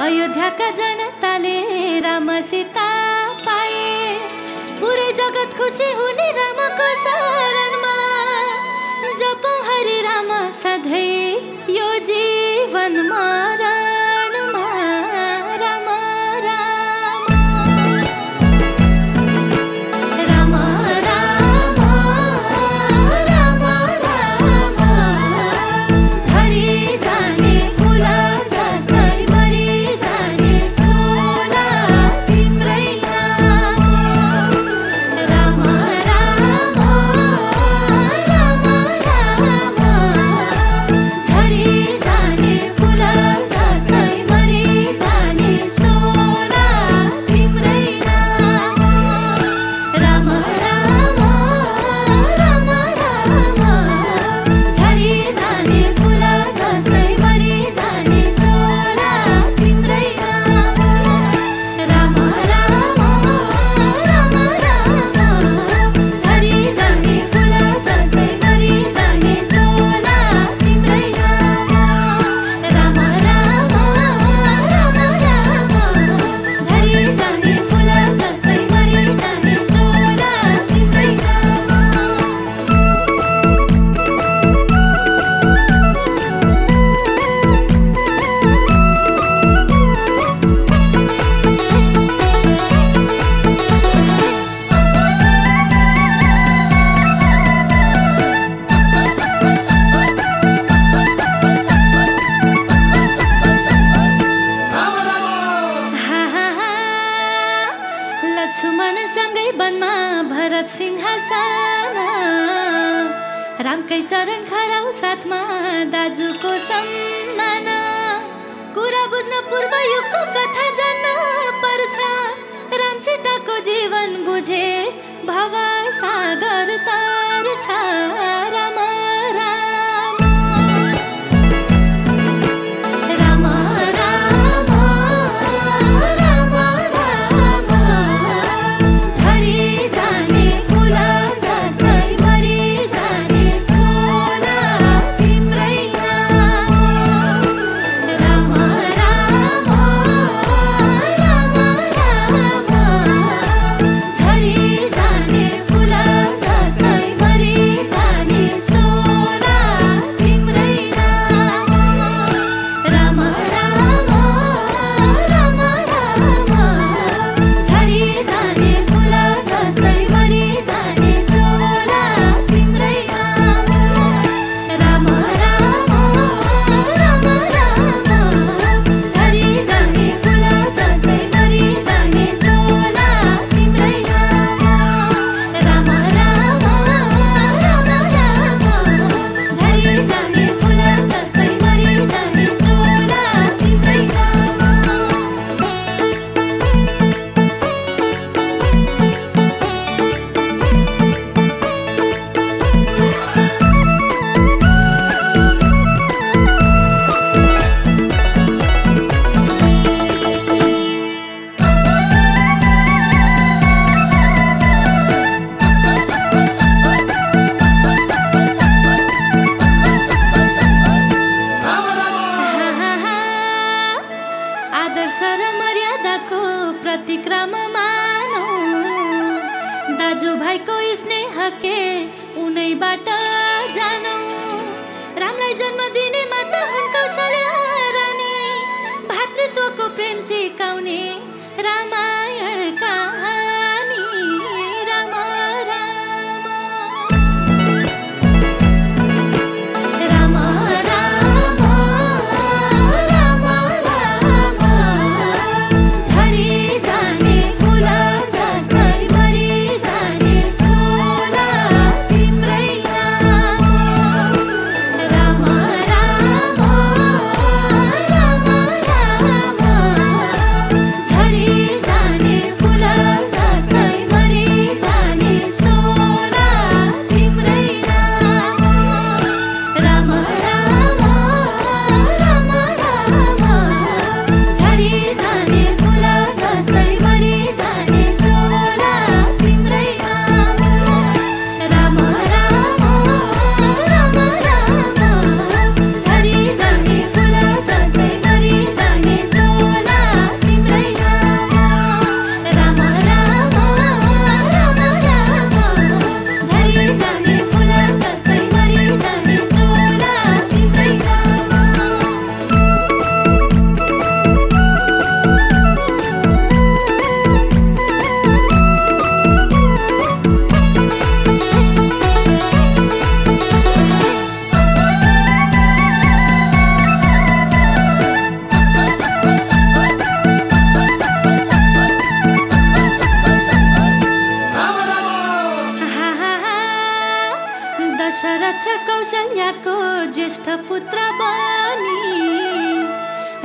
अयोध्याका जनताले राम सीता पाए, पुरै जगत खुसी हुने रामको शरणमा। जपौँ हरि राम सधैँ यो जीवनमा, रणमा राम राम राम राम राम राम। झरी जाने फुल जस्तै मरि जाने छोरा तिम्रै नाम। राम राम राम राम। झरी जाने फुल जस्तै मरि जाने छोरा तिम्रै नाम। राम राम राम राम। झरी जाने फुल जस्तै मरि जाने छोरा तिम्रै नाम। राम राम राम राम। झरी जाने फुल जस्तै मरि जाने छोरा तिम्रै नाम। राम राम राम राम। झरी जाने फुल जस्तै मरि जाने छोरा तिम्रै नाम। लक्ष्मणसँगै वनमा भरत सिंहासन। रामकै चरण खराउ साथमा दाजुको सम्मान। कुरा बुझ्न पूर्व युगको कथा जान्न पर्छ। राम सीताको जीवन बुझे भव सागर तर्छ। राम राम राम राम राम राम। झरी जाने फुल जस्तै मरि जाने छोरा तिम्रै नाम। राम राम राम राम। झरी जाने फुल जस्तै मरि जाने छोरा तिम्रै नाम। राम राम राम राम। झरी जाने फुल जस्तै मरि जाने छोरा तिम्रै नाम। राम राम राम राम। झरी जाने फुल जस्तै मरि जाने छोरा तिम्रै नाम। राम राम राम राम। झरी जाने फुल जस्तै मरि जाने छोरा तिम्रै नाम। आदर्श र मर्यादाको प्रतीक राम मानौ। दाजुभाइको स्नेह के उनैबाट जानौ। रामलाई जन्म दिने माता हुन् कौशल्या रानी। भातृत्वको प्रेम सिकाउने रामायण कहानी। राम राम राम राम राम राम। झरी जाने फुल जस्तै मरि जाने छोरा तिम्रै नाम।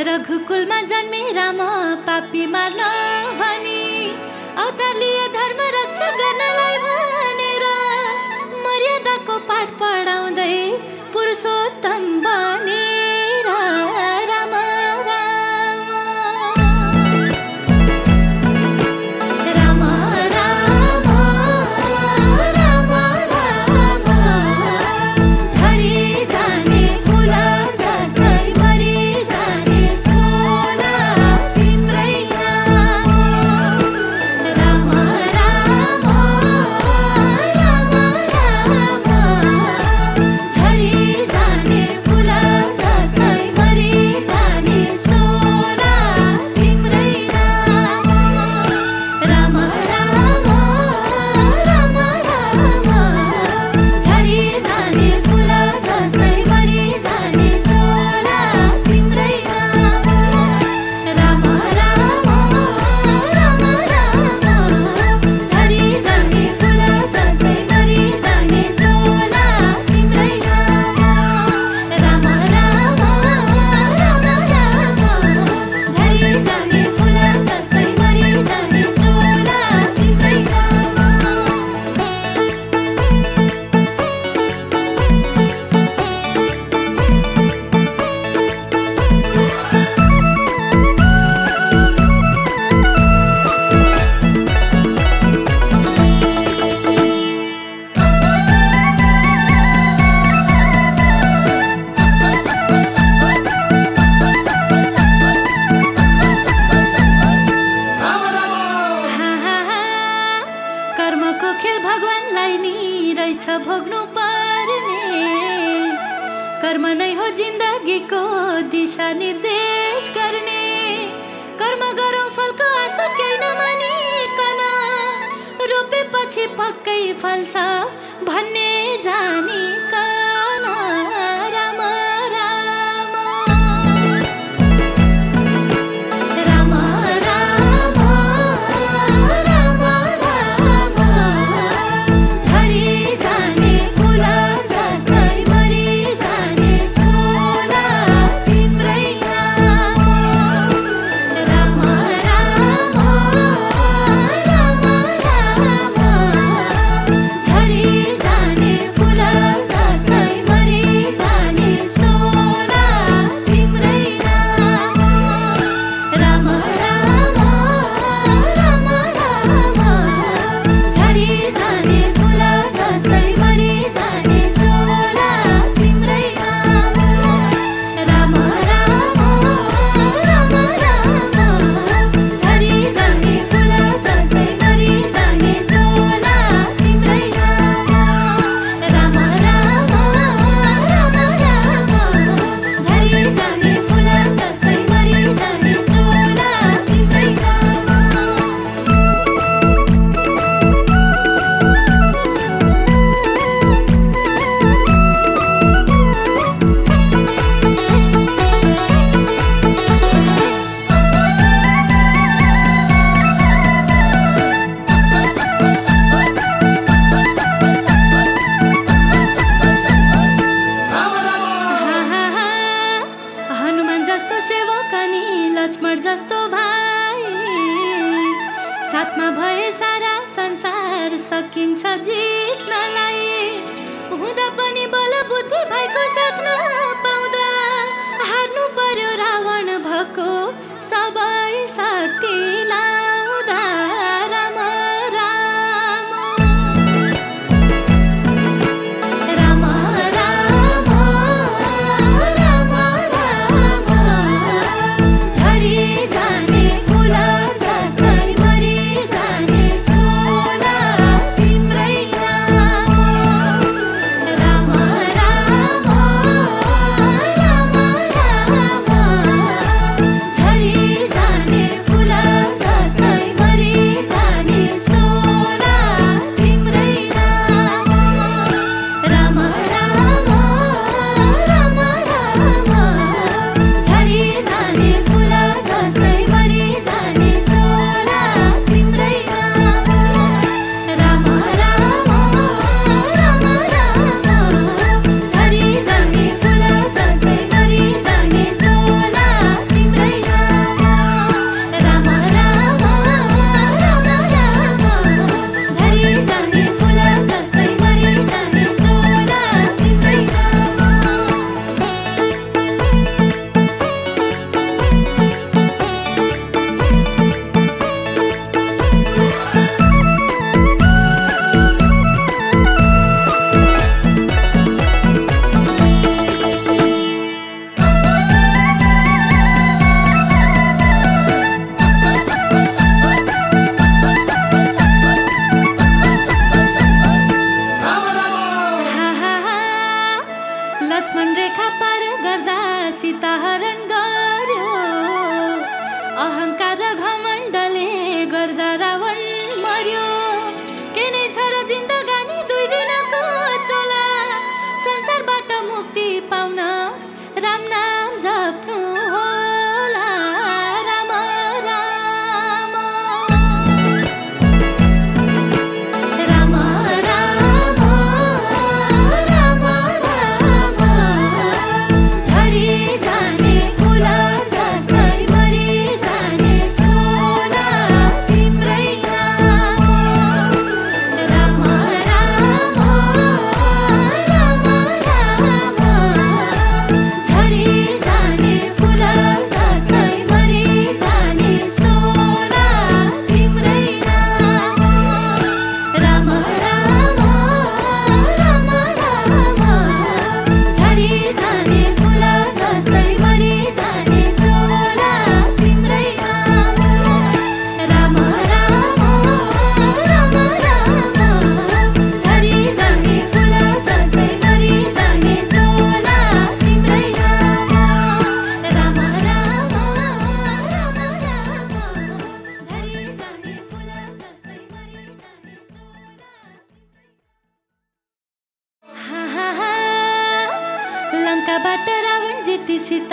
रघुकुलमा जन्मे राम पापी मार्न भनी अवतार लिए धर्म रक्षा गर्नलाई भनेर मर्यादाको पाठ पढाउँदै पुरुषोत्तम बनेर राम राम राम राम राम राम झरी जाने फुल जस्तै मरि जाने छोरा तिम्रै नाम राम राम राम राम झरी जाने फुल जस्तै मरि जाने छोरा तिम्रै नाम राम राम राम राम झरी जाने फुल जस्तै मरि जाने छोरा तिम्रै नाम राम राम राम राम झरी जाने फुल जस्तै मरि जाने छोरा तिम्रै नाम राम राम राम राम झरी जाने फुल जस्तै मरि जाने छोरा तिम्रै कर्मको खेल भगवानलाई नि रहेछ भोग्नु पर्ने कर्म नै हो जिन्दगीको दिशा निर्देश गर्ने कर्म गरौँ फलको आशा केही नमानिकन रोपेपछि पक्कै फल्छ भन्ने जानिकन राम राम राम राम राम राम झरी जाने फुल जस्तै मरि जाने छोरा तिम्रै नाम राम राम राम राम झरी जाने फुल जस्तै मरि जाने छोरा तिम्रै नाम राम राम राम राम झरी जाने फुल जस्तै मरि जाने छोरा तिम्रै नाम राम राम राम राम झरी जाने फुल जस्तै मरि जाने छोरा तिम्रै नाम राम राम राम राम झरी जाने फुल जस्तै मरि जाने छोरा तिम्रै हनुमान जस्तो सेवक अनि लक्ष्मण जस्तो भाइ साथमा भए सारा संसार सकिन्छ जित्नलाई हुँदा पनि बल बुद्धि भएको साथ नपाउँदा हार्नु पर्यो रावण भएको सबै शक्ति लाउँदा राम राम राम राम राम राम झरी जाने फुल जस्तै मरि जाने छोरा तिम्रै नाम राम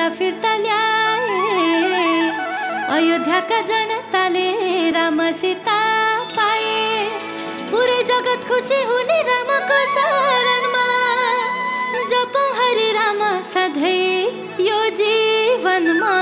सीता फिर्ता ल्याए। अयोध्याका जनताले राम सीता पाए। पुरै जगत खुसी हुने रामको शरणमा। जपौँ हरि राम सधैँ यो जीवनमा।